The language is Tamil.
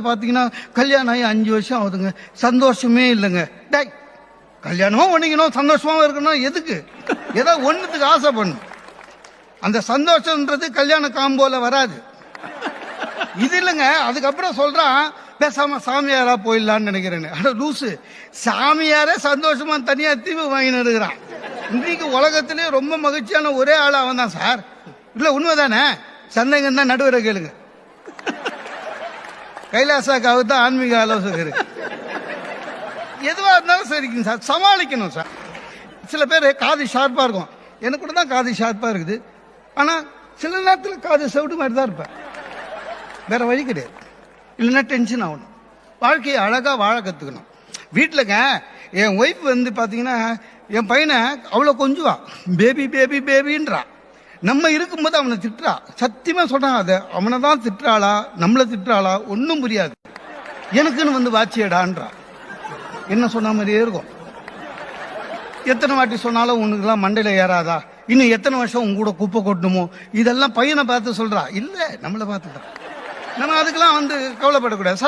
பாத்தீங்கன்னா கல்யாணம் ஆகி 5 வருஷம் ஆகுதுங்க, சந்தோஷமே இல்லைங்க. டேய், கல்யாணமும் பண்ணிக்கணும், சந்தோஷமா இருக்கணும், எதுக்கு? ஏதாவது ஒண்ணுத்துக்கு ஆசை பண்ணும். அந்த சந்தோஷம்ன்றது கல்யாண காம்போல வராது. இது இல்லைங்க. அதுக்கப்புறம் சொல்றான், பேசாம சாமியாரா போயிடலான்னு நினைக்கிறேன்னு. அட லூசு, சாமியாரே சந்தோஷமா தனியா தீவு வாங்கின்னு இருக்கிறான். இன்னைக்கு உலகத்திலே ரொம்ப மகிழ்ச்சியான ஒரே ஆள் அவன் தான் சார். இல்ல உண்மைதானே? சந்தேகம் தான் நடுவரை கேளுங்க. கைலாசாக்காக தான் ஆன்மீக ஆலோசகர். எதுவா இருந்தாலும் சரிங்க சார், சமாளிக்கணும் சார். சில பேர் காது ஷார்ப்பா இருக்கும், எனக்கு கூட தான் காது ஷார்ப்பா இருக்குது. ஆனா சில நேரத்தில் காது செவிட்டு மாதிரி தான் இருப்பேன். வேற வழி கிடையாது. இல்லைன்னா டென்ஷன் ஆகணும். வாழ்க்கையை அழகா வாழ கத்துக்கணும். வீட்டிலங்க என் ஒய்ஃப் வந்து பாத்தீங்கன்னா என் பையனை அவ்வளோ கொஞ்சுவா, பேபி பேபி பேபின்றா. நம்ம இருக்கும்போது அவனை திட்டுறா. சத்தியமா சொல்றான், அதை அவனை தான் திட்டுறாளா நம்மளை திட்டுறாளா ஒன்னும் புரியாது. எனக்குன்னு வந்து வாட்சியடான்றா. என்ன சொன்ன மாதிரியே இருக்கும். எத்தனை வாட்டி சொன்னாலும் உனக்குலாம் மண்டையில ஏறாதா? இன்னும் எத்தனை வருஷம் உங்க கூட குப்பை கொட்டணுமோ? இதெல்லாம் பையனை பார்த்து சொல்றா. இல்ல, நம்மளை பார்த்துதான். நம்ம அதுக்கெல்லாம் வந்து கவலைப்படக்கூடாது.